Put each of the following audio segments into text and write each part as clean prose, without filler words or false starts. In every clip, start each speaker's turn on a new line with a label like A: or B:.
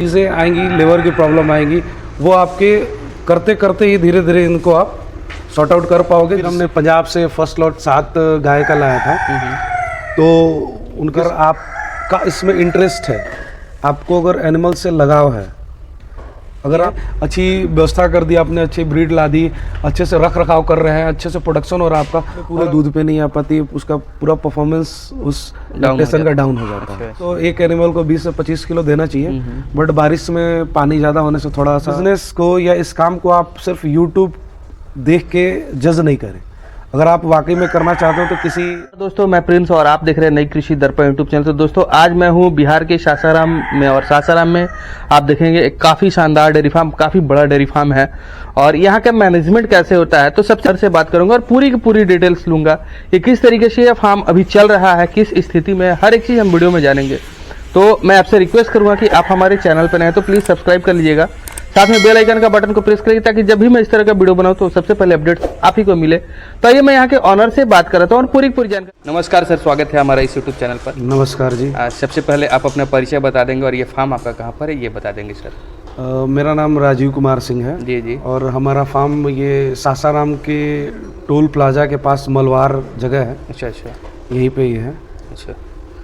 A: चीज़ें आएंगी, लेबर की प्रॉब्लम आएंगी, वो आपके करते करते ही धीरे धीरे इनको आप सॉर्ट आउट कर पाओगे। फिर हमने पंजाब से फर्स्ट लॉट 7 गाय का लाया था, तो उनका आपका इसमें इंटरेस्ट है, आपको अगर एनिमल से लगाव है, अगर आप अच्छी व्यवस्था कर दी, आपने अच्छी ब्रीड ला दी, अच्छे से रख रखाव कर रहे हैं, अच्छे से प्रोडक्शन हो रहा है आपका, पूरे दूध पे नहीं आ पाती, उसका पूरा परफॉर्मेंस उस लैक्टेशन का डाउन हो जाता है। तो एक एनिमल को 20 से 25 किलो देना चाहिए, बट बारिश में पानी ज़्यादा होने से थोड़ा सा बिजनेस को या इस काम को आप सिर्फ यूट्यूब देख के जज नहीं करें। अगर आप वाकई में करना चाहते हो तो किसी
B: दोस्तों, मैं प्रिंस और आप देख रहे हैं नई कृषि दर्पण यूट्यूब चैनल। तो दोस्तों, आज मैं हूं बिहार के सासाराम में, और सासाराम में आप देखेंगे एक काफ़ी शानदार डेयरी फार्म, काफ़ी बड़ा डेयरी फार्म है। और यहाँ का मैनेजमेंट कैसे होता है, तो सबसे से बात करूंगा और पूरी की पूरी डिटेल्स लूंगा कि किस तरीके से यह फार्म अभी चल रहा है, किस स्थिति में, हर एक चीज़ हम वीडियो में जानेंगे। तो मैं आपसे रिक्वेस्ट करूंगा कि आप हमारे चैनल पर नए तो प्लीज़ सब्सक्राइब कर लीजिएगा, साथ में बेल आइकन का बटन को प्रेस करिए ताकि जब भी मैं इस तरह का वीडियो बनाऊं तो सबसे पहले अपडेट आप ही को मिले। तो आइए मैं यहाँ के ऑनर से बात कर रहा था और पूरी जानकारी। नमस्कार सर, स्वागत है हमारा इस यूट्यूब चैनल पर।
A: नमस्कार जी।
B: सबसे पहले आप अपना परिचय बता देंगे और ये फार्म आपका कहाँ पर है ये बता देंगे सर।
A: मेरा नाम राजीव कुमार सिंह है
B: जी जी।
A: और हमारा फार्म ये सासाराम के टोल प्लाजा के पास मलवार जगह है।
B: अच्छा अच्छा,
A: यहीं पे ही है।
B: अच्छा,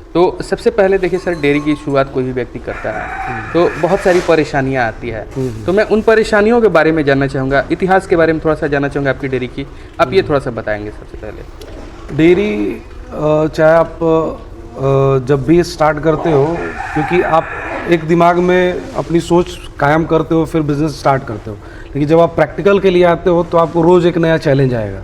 B: तो सबसे पहले देखिए सर, डेयरी की शुरुआत कोई भी व्यक्ति करता है तो बहुत सारी परेशानियां आती है, तो मैं उन परेशानियों के बारे में जानना चाहूँगा, इतिहास के बारे में थोड़ा सा जानना चाहूँगा आपकी डेयरी की। आप ये थोड़ा सा बताएंगे सबसे पहले।
A: डेयरी चाहे आप जब भी स्टार्ट करते हो, क्योंकि आप एक दिमाग में अपनी सोच कायम करते हो फिर बिजनेस स्टार्ट करते हो, लेकिन जब आप प्रैक्टिकल के लिए आते हो तो आपको रोज़ एक नया चैलेंज आएगा।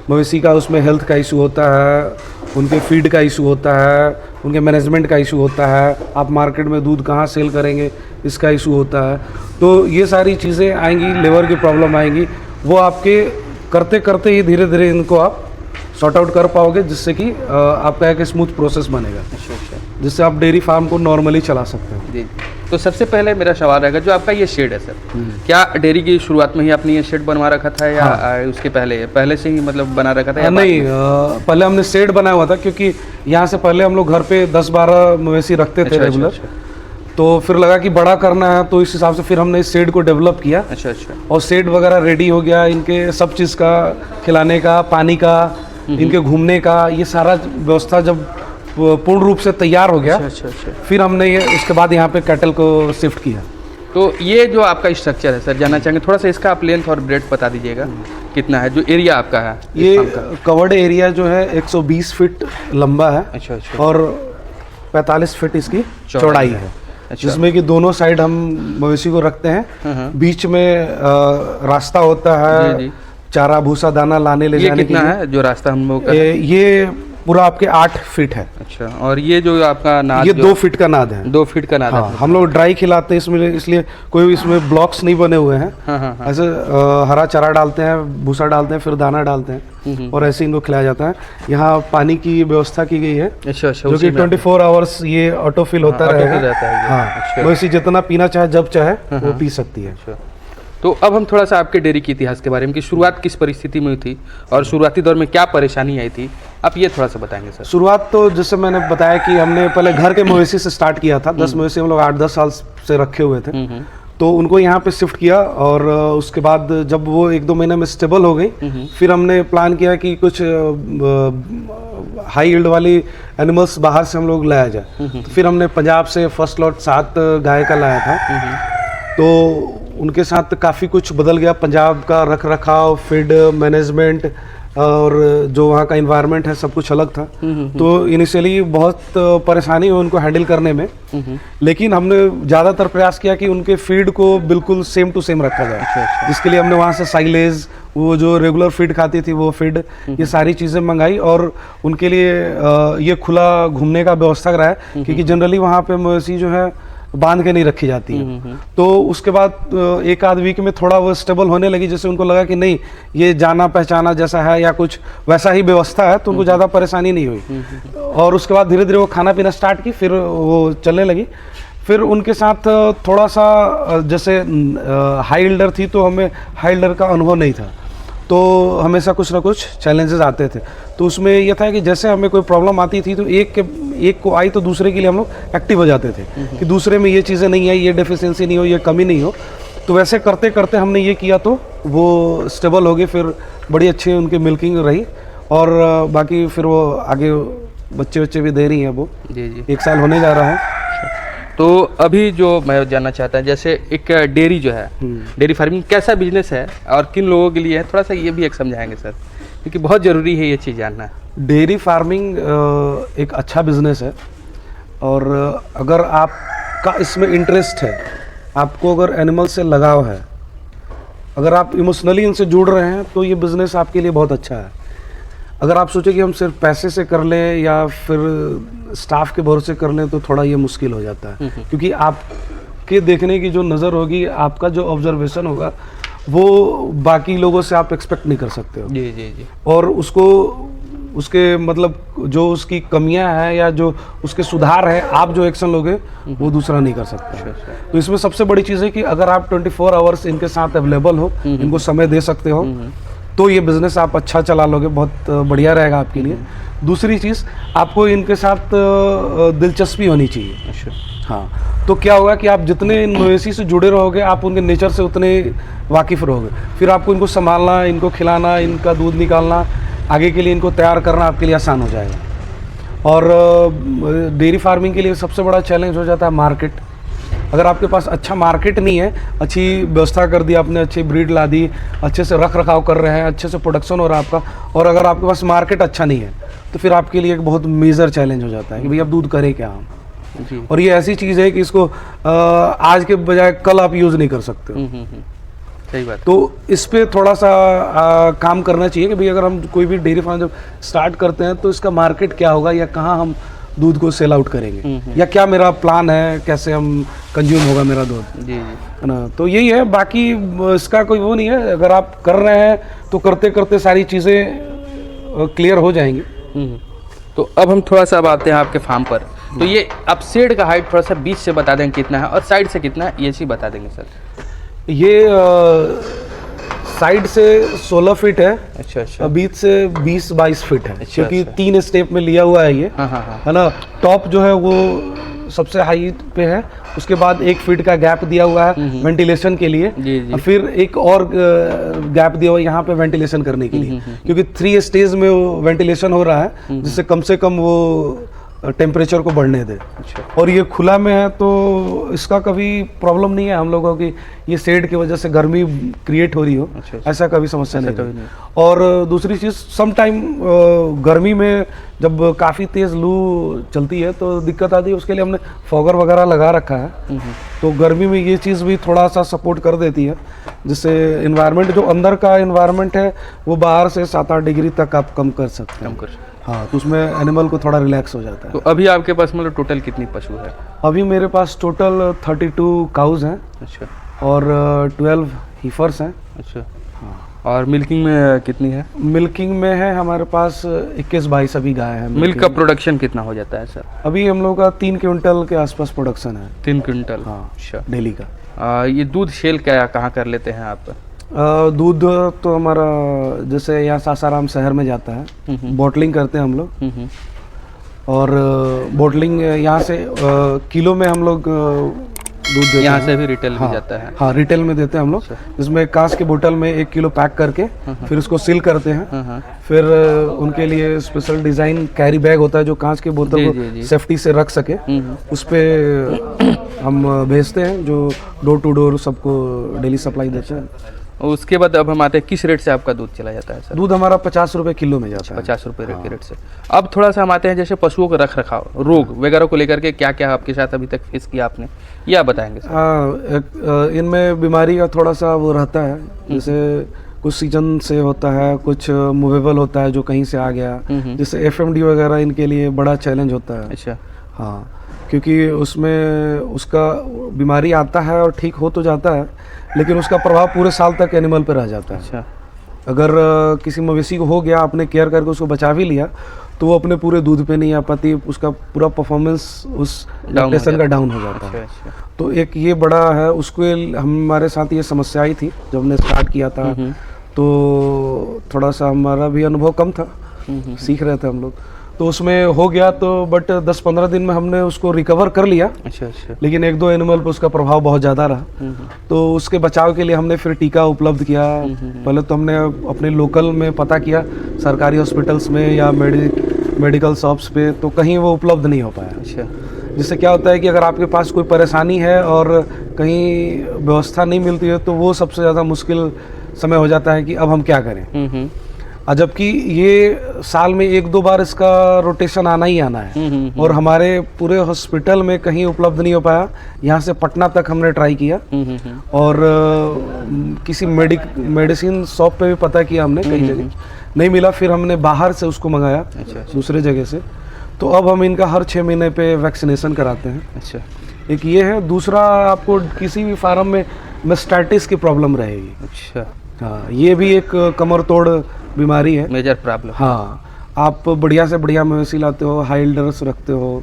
A: मवेशी का उसमें हेल्थ का इशू होता है, उनके फीड का इशू होता है, उनके मैनेजमेंट का इशू होता है, आप मार्केट में दूध कहाँ सेल करेंगे इसका इशू होता है। तो ये सारी चीज़ें आएंगी, लेबर की प्रॉब्लम आएंगी, वो आपके करते करते ही धीरे धीरे इनको आप सॉर्ट आउट कर पाओगे, जिससे कि आपका एक स्मूथ प्रोसेस बनेगा, जिससे आप डेयरी फार्म को नॉर्मली चला सकते हैं।
B: जी, तो सबसे पहले मेरा सवाल रहेगा, जो आपका ये शेड है सर, क्या डेयरी की शुरुआत में ही आपने ये शेड बनवा रखा था या उसके पहले से ही मतलब बना रखा था या
A: नहीं, पहले हमने शेड बनाया हुआ था, क्योंकि यहाँ से पहले हम लोग घर पे 10-12 मवेशी रखते थे रेगुलर।
B: अच्छा।
A: तो फिर लगा कि बड़ा करना है, तो इस हिसाब से फिर हमने इस शेड को डेवलप किया।
B: अच्छा अच्छा।
A: और शेड वगैरह रेडी हो गया, इनके सब चीज़ का, खिलाने का, पानी का, इनके घूमने का, ये सारा व्यवस्था जब पूर्ण रूप से तैयार हो गया,
B: अच्छा अच्छा,
A: फिर हमने ये उसके बाद यहाँ पे कैटल को शिफ्ट किया।
B: तो ये जो आपका स्ट्रक्चर है सर, जानना चाहेंगे थोड़ा सा इसका आप लेंथ और ब्रेड्थ बता दीजिएगा कितना है, जो एरिया आपका है।
A: ये कवर्ड एरिया जो है 120 फीट लंबा है।
B: अच्छा अच्छा।
A: और 45 फीट इसकी चौड़ाई है।
B: अच्छा।
A: जिसमें कि दोनों साइड हम मवेशी को रखते हैं, बीच में रास्ता होता है,
B: जी जी।
A: चारा भूसा दाना लाने ले जाने के लिए।
B: कितना है जो रास्ता हम लोग का?
A: ये पूरा आपके 8 फीट है।
B: अच्छा, और ये जो आपका नाद,
A: ये 2 फीट का नाद है।
B: 2 फीट का नाद है।
A: हाँ, हम लोग ड्राई खिलाते हैं इसमें, इसलिए कोई इसमें ब्लॉक्स नहीं बने हुए हैं।
B: हाँ।
A: ऐसे हरा चारा डालते हैं, भूसा डालते हैं, फिर दाना डालते हैं और ऐसे इनको खिलाया जाता है। यहाँ पानी की व्यवस्था की गई है।
B: अच्छा अच्छा,
A: जो कि 24 आवर्स ये ऑटो फिल होता रहेगा। हाँ, वैसे जितना पीना चाहे जब चाहे वो पी सकती है।
B: तो अब हम थोड़ा सा आपके डेयरी के इतिहास के बारे में, कि शुरुआत किस परिस्थिति में हुई थी और शुरुआती दौर में क्या परेशानी आई थी, आप ये थोड़ा सा बताएंगे सर।
A: शुरुआत तो जैसे मैंने बताया कि हमने पहले घर के मवेशी से स्टार्ट किया था। 10 मवेशी हम लोग 8-10 साल से रखे हुए थे, तो उनको यहाँ पे शिफ्ट किया। और उसके बाद जब वो 1-2 महीने में स्टेबल हो गई, फिर हमने प्लान किया कि कुछ हाई यील्ड वाली एनिमल्स बाहर से हम लोग लाया जाए। तो फिर हमने पंजाब से फर्स्ट लॉट 7 गाय का लाया था। तो उनके साथ काफ़ी कुछ बदल गया। पंजाब का रख रखाव, फीड मैनेजमेंट और जो वहाँ का इन्वायरमेंट है, सब कुछ अलग था। तो इनिशियली बहुत परेशानी हुई उनको हैंडल करने में, लेकिन हमने ज़्यादातर प्रयास किया कि उनके फीड को बिल्कुल सेम टू सेम रखा जाए। जिसके लिए हमने वहाँ से साइलेज, वो जो रेगुलर फीड खाती थी वो फीड, ये सारी चीज़ें मंगाई और उनके लिए ये खुला घूमने का व्यवस्था कराया, क्योंकि जनरली वहाँ पे मवेशी जो है बांध के नहीं रखी जाती है। तो उसके बाद एक आध वीक में थोड़ा वो स्टेबल होने लगी, जैसे उनको लगा कि नहीं, ये जाना पहचाना जैसा है या कुछ वैसा ही व्यवस्था है, तो उनको ज़्यादा परेशानी नहीं हुई। और उसके बाद धीरे धीरे वो खाना पीना स्टार्ट की, फिर वो चलने लगी। फिर उनके साथ थोड़ा सा, जैसे हाई यील्डर थी तो हमें हाई यील्डर का अनुभव नहीं था, तो हमेशा कुछ ना कुछ चैलेंजेस आते थे। तो उसमें यह था कि जैसे हमें कोई प्रॉब्लम आती थी तो एक को आई तो दूसरे के लिए हम लोग एक्टिव हो जाते थे कि दूसरे में ये चीज़ें नहीं आई, ये डेफिशिएंसी नहीं हो, ये कमी नहीं हो। तो वैसे करते करते हमने ये किया तो वो स्टेबल हो गए, फिर बड़ी अच्छी उनकी मिल्किंग रही और बाकी फिर वो आगे बच्चे भी दे रही हैं वो।
B: जी जी।
A: 1 साल होने जा रहा है।
B: तो अभी जो मैं जानना चाहता हूँ, जैसे एक डेयरी जो है, डेयरी फार्मिंग कैसा बिजनेस है और किन लोगों के लिए है, थोड़ा सा ये भी एक समझाएंगे सर, क्योंकि बहुत ज़रूरी है ये चीज़ जानना।
A: डेयरी फार्मिंग एक अच्छा बिजनेस है और अगर आपका इसमें इंटरेस्ट है, आपको अगर एनिमल से लगाव है, अगर आप इमोशनली इनसे जुड़ रहे हैं तो ये बिज़नेस आपके लिए बहुत अच्छा है। अगर आप सोचें कि हम सिर्फ पैसे से कर लें या फिर स्टाफ के भरोसे कर लें तो थोड़ा ये मुश्किल हो जाता है, क्योंकि आपके देखने की जो नज़र होगी, आपका जो ऑब्जर्वेशन होगा, वो बाकी लोगों से आप एक्सपेक्ट नहीं कर सकते हो।
B: जी जी जी।
A: और उसको उसके मतलब जो उसकी कमियां हैं या जो उसके सुधार है, आप जो एक्शन लोगे वो दूसरा नहीं कर सकता है। तो इसमें सबसे बड़ी चीज़ है कि अगर आप 24 आवर्स इनके साथ अवेलेबल हो, इनको समय दे सकते हो, तो ये बिज़नेस आप अच्छा चला लोगे, बहुत बढ़िया रहेगा आपके लिए। दूसरी चीज़, आपको इनके साथ दिलचस्पी होनी चाहिए।
B: अच्छा।
A: हाँ, तो क्या होगा कि आप जितने इन मवेशी से जुड़े रहोगे, आप उनके नेचर से उतने वाकिफ़ रहोगे। फिर आपको इनको संभालना, इनको खिलाना, इनका दूध निकालना, आगे के लिए इनको तैयार करना आपके लिए आसान हो जाएगा। और डेयरी फार्मिंग के लिए सबसे बड़ा चैलेंज हो जाता है मार्केट। अगर आपके पास अच्छा मार्केट नहीं है, अच्छी व्यवस्था कर दी आपने, अच्छी ब्रीड ला दी, अच्छे से रख रखाव कर रहे हैं, अच्छे से प्रोडक्शन हो रहा है आपका, और अगर आपके पास मार्केट अच्छा नहीं है, तो फिर आपके लिए एक बहुत मेजर चैलेंज हो जाता है कि भाई अब दूध करें क्या हम।
B: जी।
A: और ये ऐसी चीज़ है कि इसको आज के बजाय कल आप यूज़ नहीं कर सकते हो।
B: सही बात।
A: तो इस पे थोड़ा सा काम करना चाहिए कि भाई अगर हम कोई भी डेयरी फार्म जब स्टार्ट करते हैं तो इसका मार्केट क्या होगा, या कहाँ हम दूध को सेल आउट करेंगे, या क्या मेरा प्लान है, कैसे हम कंज्यूम होगा मेरा दूध,
B: जी जी,
A: है ना। तो यही है, बाकी इसका कोई वो नहीं है। अगर आप कर रहे हैं तो करते करते सारी चीज़ें क्लियर हो जाएंगी।
B: तो अब हम थोड़ा सा अब आते हैं आपके फार्म पर। तो ये आप शेड का हाइट थोड़ा सा बीच से बता देंगे कितना है और साइड से कितना है, ये चीज़ बता देंगे सर।
A: ये साइड से 16 फीट है,
B: अच्छा अच्छा।
A: बीच से 20-22 फीट है,
B: अच्छा,
A: क्योंकि
B: अच्छा।
A: 3 स्टेप में लिया हुआ है ये,
B: हाँ हाँ हाँ।
A: है ना। टॉप जो है वो सबसे हाइट पे है, उसके बाद 1 फीट का गैप दिया हुआ है वेंटिलेशन के लिए,
B: जी जी।
A: फिर एक और गैप दिया हुआ है यहाँ पे वेंटिलेशन करने के लिए, क्योंकि 3 स्टेज में वो वेंटिलेशन हो रहा है, जिससे कम से कम वो टेम्परेचर को बढ़ने दे।
B: अच्छा।
A: और ये खुला में है तो इसका कभी प्रॉब्लम नहीं है हम लोगों की, ये शेड की वजह से गर्मी क्रिएट हो रही हो,
B: अच्छा, अच्छा।
A: ऐसा कभी समस्या
B: ऐसा
A: नहीं
B: कभी
A: है। और दूसरी चीज़, सम टाइम गर्मी में जब काफ़ी तेज़ लू चलती है तो दिक्कत आती है, उसके लिए हमने फॉगर वगैरह लगा रखा है, तो गर्मी में ये चीज़ भी थोड़ा सा सपोर्ट कर देती है, जिससे इन्वायरमेंट जो अंदर का इन्वायरमेंट है वो बाहर से 7-8 डिग्री तक आप कम कर सकते हैं। हाँ, तो उसमें एनिमल को थोड़ा रिलैक्स हो जाता है।
B: तो अभी आपके पास मतलब टोटल कितनी पशु है?
A: अभी मेरे पास टोटल 32 काउज हैं
B: अच्छा
A: और 12 हीफर्स हैं।
B: अच्छा। और मिल्किंग में कितनी है?
A: मिल्किंग में है हमारे पास 21-22 अभी गाय हैं।
B: मिल्क का प्रोडक्शन कितना हो जाता है सर?
A: अभी हम लोग का 3 क्विंटल के आसपास प्रोडक्शन है।
B: 3 क्विंटल?
A: हाँ,
B: अच्छा।
A: डेली का।
B: ये दूध सेल क्या कहाँ कर लेते हैं आप?
A: दूध तो हमारा जैसे यहाँ सासाराम शहर में जाता है, बॉटलिंग करते हैं हम लोग, और बॉटलिंग यहाँ से किलो में हम लोग दूध देते हैं।
B: यहाँ से भी रिटेल
A: हाँ,
B: भी जाता है?
A: हाँ, रिटेल में देते हैं हम लोग, जिसमें कांच की बोतल में 1 किलो पैक करके फिर उसको सील करते हैं। फिर उनके लिए स्पेशल डिज़ाइन कैरी बैग होता है जो कांच की बोतल को सेफ्टी से रख सके, उस पर हम भेजते हैं, जो डोर टू डोर सबको डेली सप्लाई देते हैं।
B: उसके बाद अब हम आते हैं, किस रेट से आपका दूध चला जाता है सर?
A: दूध हमारा 50 रुपये किलो में जाता है।
B: 50 रुपये के रेट से। अब थोड़ा सा हम आते हैं, जैसे पशुओं का रख रखाव, रोग वगैरह को लेकर के क्या क्या आपके साथ अभी तक फेस किया आपने, ये आप बताएंगे सर?
A: हाँ, इनमें बीमारी का थोड़ा सा वो रहता है, जैसे कुछ सीजन से होता है, कुछ मूवेबल होता है जो कहीं से आ गया, जैसे FMD वगैरह इनके लिए बड़ा चैलेंज होता है।
B: अच्छा।
A: हाँ, क्योंकि उसमें उसका बीमारी आता है और ठीक हो तो जाता है, लेकिन उसका प्रभाव पूरे साल तक एनिमल पर रह जाता है।
B: अच्छा।
A: अगर किसी मवेशी को हो गया, आपने केयर करके उसको बचा भी लिया, तो वो अपने पूरे दूध पे नहीं आ पाती, उसका पूरा परफॉर्मेंस उस लैक्टेशन का डाउन हो जाता है।
B: अच्छा।
A: तो एक ये बड़ा है, उसको हमारे साथ ये समस्या आई थी जब हमने स्टार्ट किया था, तो थोड़ा सा हमारा भी अनुभव कम था, सीख रहे थे हम लोग। तो उसमें हो गया, तो बट 10-15 दिन में हमने उसको रिकवर कर लिया।
B: अच्छा अच्छा।
A: लेकिन 1-2 एनिमल पर उसका प्रभाव बहुत ज़्यादा रहा। तो उसके बचाव के लिए हमने फिर टीका उपलब्ध किया। पहले तो हमने अपने लोकल में पता किया, सरकारी हॉस्पिटल्स में या मेडिकल शॉप्स पे, तो कहीं वो उपलब्ध नहीं हो पाया।
B: अच्छा।
A: जिससे क्या होता है कि अगर आपके पास कोई परेशानी है और कहीं व्यवस्था नहीं मिलती है, तो वो सबसे ज़्यादा मुश्किल समय हो जाता है कि अब हम क्या करें। और जबकि ये साल में 1-2 बार इसका रोटेशन आना ही आना है, और हमारे पूरे हॉस्पिटल में कहीं उपलब्ध नहीं हो पाया। यहाँ से पटना तक हमने ट्राई किया, और किसी मेडिसिन शॉप पे भी पता किया हमने, कई जगह नहीं मिला। फिर हमने बाहर से उसको मंगाया।
B: अच्छा।
A: दूसरे जगह से। तो अब हम इनका हर 6 महीने पे वैक्सीनेशन कराते हैं।
B: अच्छा।
A: एक ये है। दूसरा, आपको किसी भी फार्म में मेस्टाइटिस की प्रॉब्लम रहेगी।
B: अच्छा।
A: हाँ, ये भी एक कमर तोड़ बीमारी है,
B: मेजर प्रॉब्लम।
A: हाँ, आप बढ़िया से बढ़िया मवेशी लाते हो, हाइल्डर्स रखते हो,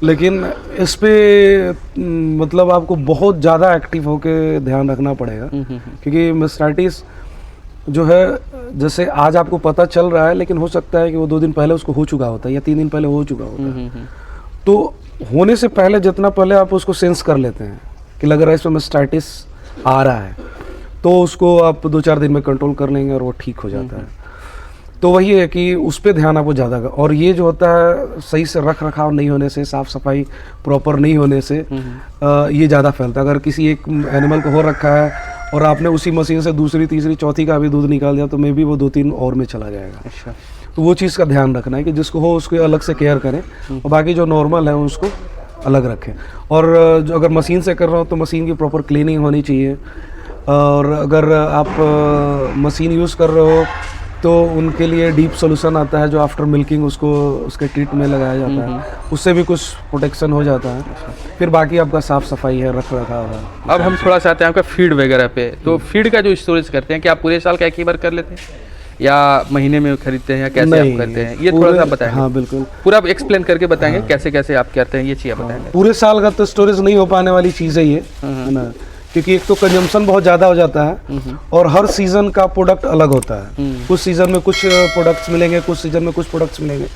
A: लेकिन इस पे मतलब आपको बहुत ज़्यादा एक्टिव होके ध्यान रखना पड़ेगा। क्योंकि मेस्टाइटिस जो है, जैसे आज आपको पता चल रहा है, लेकिन हो सकता है कि वो 2 दिन पहले उसको हो चुका होता है या 3 दिन पहले हो चुका होता है। तो होने से पहले जितना पहले आप उसको सेंस कर लेते हैं कि लग रहा है इसमें मेस्टाइटिस आ रहा है, तो उसको आप 2-4 दिन में कंट्रोल कर लेंगे और वो ठीक हो जाता है। तो वही है कि उस पर ध्यान आपको ज़्यादा का, और ये जो होता है सही से रख रखाव नहीं होने से, साफ़ सफाई प्रॉपर नहीं होने से ये ज़्यादा फैलता है। अगर किसी एक एनिमल को हो रखा है और आपने उसी मशीन से दूसरी, तीसरी, चौथी का भी दूध निकाल दिया, तो मे भी वो 2-3 और में चला जाएगा।
B: अच्छा।
A: तो वो चीज़ का ध्यान रखना है कि जिसको हो उसको अलग से केयर करें, और बाकी जो नॉर्मल है उसको अलग रखें। और जो अगर मशीन से कर रहे हो तो मशीन की प्रॉपर क्लीनिंग होनी चाहिए। और अगर आप मशीन यूज़ कर रहे हो तो उनके लिए डीप सॉल्यूशन आता है, जो आफ्टर मिल्किंग उसको उसके ट्रीट में लगाया जाता है, उससे भी कुछ प्रोटेक्शन हो जाता है। फिर बाकी आपका साफ़ सफाई है, रख रखाव है।
B: अब हम थोड़ा सा आते हैं आपका फीड वगैरह पे। तो फीड का जो स्टोरेज करते हैं, क्या आप पूरे साल का एक ही बार कर लेते हैं या महीने में खरीदते हैं, या कैसे आप करते हैं, ये थोड़ा सा बताएंगे?
A: हाँ बिल्कुल,
B: पूरा एक्सप्लेन करके बताएंगे कैसे कैसे आप करते हैं, ये चीज़ बताएंगे।
A: पूरे साल का तो स्टोरेज नहीं हो पाने वाली चीज़ है ये, है ना, क्योंकि एक तो कंजम्पशन बहुत ज़्यादा हो जाता है, और हर सीज़न का प्रोडक्ट अलग होता है। कुछ सीज़न में कुछ प्रोडक्ट्स मिलेंगे, कुछ सीज़न में कुछ प्रोडक्ट्स मिलेंगे।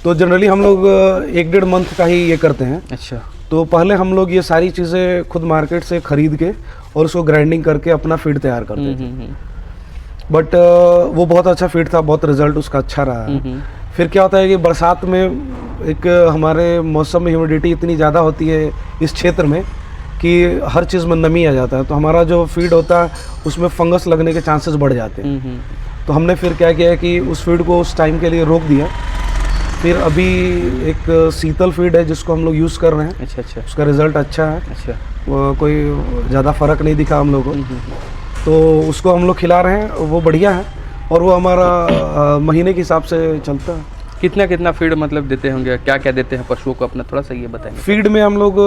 A: तो जनरली हम लोग 1-1.5 मंथ का ही ये करते हैं।
B: अच्छा।
A: तो पहले हम लोग ये सारी चीज़ें खुद मार्केट से खरीद के और उसको ग्राइंडिंग करके अपना फीड तैयार करते थे। बट वो बहुत अच्छा फीड था, बहुत रिजल्ट उसका अच्छा रहा है। फिर क्या होता है कि बरसात में एक हमारे मौसम में ह्यूमिडिटी इतनी ज़्यादा होती है इस क्षेत्र में कि हर चीज़ में नमी आ जाता है, तो हमारा जो फीड होता है उसमें फंगस लगने के चांसेस बढ़ जाते हैं। तो हमने फिर क्या किया कि उस फीड को उस टाइम के लिए रोक दिया। फिर अभी एक शीतल फीड है जिसको हम लोग यूज़ कर रहे हैं।
B: अच्छा अच्छा।
A: उसका रिज़ल्ट अच्छा है।
B: अच्छा।
A: कोई ज़्यादा फ़र्क नहीं दिखा हम लोग को, तो उसको हम लोग खिला रहे हैं, वो बढ़िया है, और वो हमारा महीने के हिसाब से चलता है।
B: कितना कितना फीड मतलब देते होंगे, क्या क्या देते हैं पशुओं को, अपना थोड़ा सा ये बताएंगे।
A: फीड में हम लोग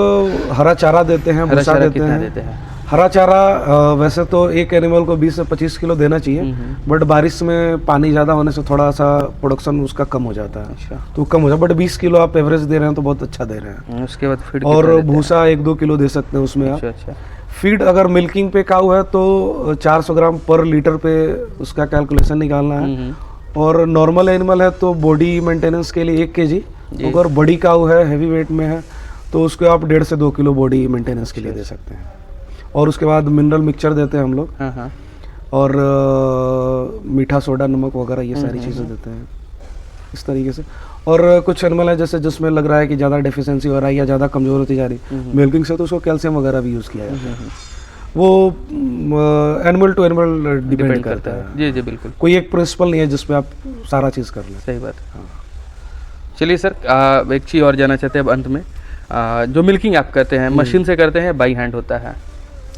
A: हरा चारा देते हैं,
B: हरा
A: भूसा
B: चारा
A: देते
B: कितना
A: हैं।
B: देते हैं?
A: हरा चारा वैसे तो एक एनिमल को 20 से 25 किलो देना चाहिए, बट बारिश में पानी ज़्यादा होने से थोड़ा सा प्रोडक्शन उसका कम हो जाता है।
B: अच्छा।
A: तो कम हो जाता है, बट 20 किलो आप एवरेज दे रहे हैं तो बहुत अच्छा दे रहे हैं।
B: उसके बाद फीड
A: और भूसा 1-2 किलो दे सकते हैं उसमें आप।
B: अच्छा अच्छा।
A: फीड अगर मिल्किंग पे काऊ है तो 400 ग्राम पर लीटर पे उसका कैलकुलेशन निकालना है। और नॉर्मल एनिमल है तो बॉडी मेंटेनेंस के लिए 1 kg। अगर बड़ी काऊ है, हैवी वेट में है, तो उसको आप 1.5 से 2 किलो बॉडी मेंटेनेंस के लिए दे सकते हैं। और उसके बाद मिनरल मिक्सचर देते हैं हम लोग, और मीठा सोडा, नमक वगैरह ये सारी चीज़ें देते हैं इस तरीके से। और कुछ एनिमल है जैसे जिसमें लग रहा है कि ज़्यादा डेफिशिएंसी हो रहा है या ज़्यादा कमज़ोर होती जा रही मिल्किंग से, तो उसको कैल्शियम वगैरह भी यूज़ किया जाता है। वो एनिमल टू एनिमल डिपेंड करता है।
B: जी जी बिल्कुल,
A: कोई एक प्रिंसिपल नहीं है जिसपे आप सारा चीज़ कर लें।
B: सही बात है। चलिए सर, एक चीज़ और जानना चाहते हैं अब अंत में, जो मिल्किंग आप करते हैं मशीन से करते हैं, बाई हैंड होता है?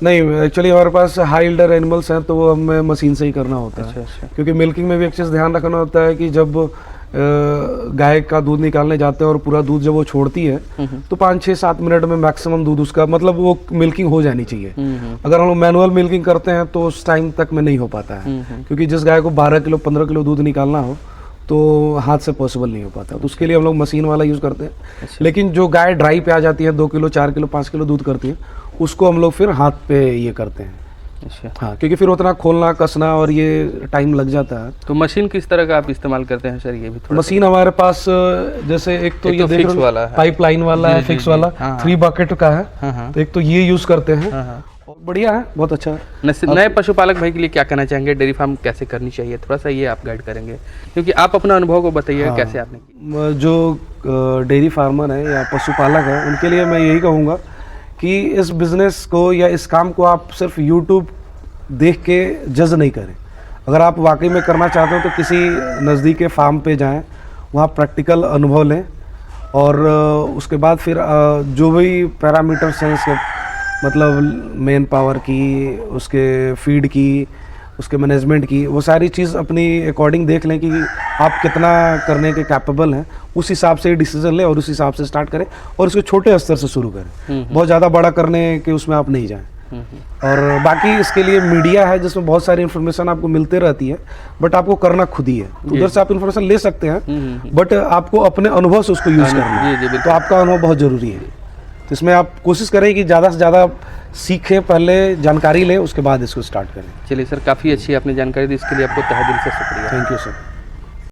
A: नहीं, एक्चुअली हमारे पास हाई इल्डर एनिमल्स हैं तो वो हमें मशीन से ही करना होता है।
B: अच्छा।
A: क्योंकि मिल्किंग में भी एक चीज़ ध्यान रखना होता है कि जब गाय का दूध निकालने जाते हैं और पूरा दूध जब वो छोड़ती है तो 5-6-7 मिनट में मैक्सिमम दूध उसका मतलब वो मिल्किंग हो जानी चाहिए। अगर हम लोग मैनुअल मिल्किंग करते हैं तो उस टाइम तक में नहीं हो पाता है, क्योंकि जिस गाय को 12 किलो 15 किलो दूध निकालना हो तो हाथ से पॉसिबल नहीं हो पाता, तो उसके लिए हम लोग मशीन वाला यूज़ करते हैं।
B: अच्छा।
A: लेकिन जो गाय ड्राई पे आ जाती है 2 किलो 4 किलो 5 किलो दूध करती है, उसको हम लोग फिर हाथ पे ये करते हैं,
B: अच्छा,
A: हाँ, क्योंकि फिर उतना खोलना कसना और ये टाइम लग जाता है।
B: तो मशीन किस तरह का आप इस्तेमाल करते हैं सर, ये भी थोड़ा
A: मशीन हमारे पास जैसे एक तो
B: एक
A: ये
B: तो
A: देख
B: फिक्स
A: रहे हो,
B: वाला है।
A: पाइपलाइन वाला है,
B: जी,
A: फिक्स
B: जी,
A: वाला,
B: हाँ,
A: 3 बकेट का है।
B: हाँ हाँ
A: तो एक तो ये यूज करते हैं,
B: हाँ हाँ।
A: और बढ़िया है, बहुत अच्छा है।
B: नए पशुपालक भाई के लिए क्या कहना चाहेंगे, डेयरी फार्म कैसे करनी चाहिए, थोड़ा सा ये आप गाइड करेंगे, क्योंकि आप अपना अनुभव को बताइए
A: हाँ।
B: कैसे आपने की।
A: जो डेयरी फार्मर है या पशुपालक है, उनके लिए मैं यही कहूँगा कि इस बिज़नेस को या इस काम को आप सिर्फ यूट्यूब देख के जज नहीं करें। अगर आप वाकई में करना चाहते हो तो किसी नज़दीक के फार्म पे जाएं, वहाँ प्रैक्टिकल अनुभव लें, और उसके बाद फिर जो भी पैरामीटर्स हैं इसके, मतलब मेन पावर की, उसके फीड की, उसके मैनेजमेंट की, वो सारी चीज़ अपनी अकॉर्डिंग देख लें कि आप कितना करने के कैपेबल हैं। उस हिसाब से डिसीजन लें और उस हिसाब से स्टार्ट करें, और इसको छोटे स्तर से शुरू करें, बहुत ज़्यादा बड़ा करने के उसमें आप नहीं जाएं। और बाकी इसके लिए मीडिया है जिसमें बहुत सारी इन्फॉर्मेशन आपको मिलते रहती है, बट आपको करना खुद ही है। उधर से आप इन्फॉर्मेशन ले सकते हैं, बट आपको अपने अनुभव से उसको यूज़ करना
B: जी, जी,
A: है।
B: बिल्कुल।
A: तो आपका अनुभव बहुत ज़रूरी है। तो इसमें आप कोशिश करें कि ज़्यादा से ज़्यादा सीखें, पहले जानकारी लें, उसके बाद इसको स्टार्ट करें।
B: चलिए सर, काफ़ी अच्छी आपने जानकारी दी, इसके लिए आपको तहे दिल से शुक्रिया।
A: Thank you sir.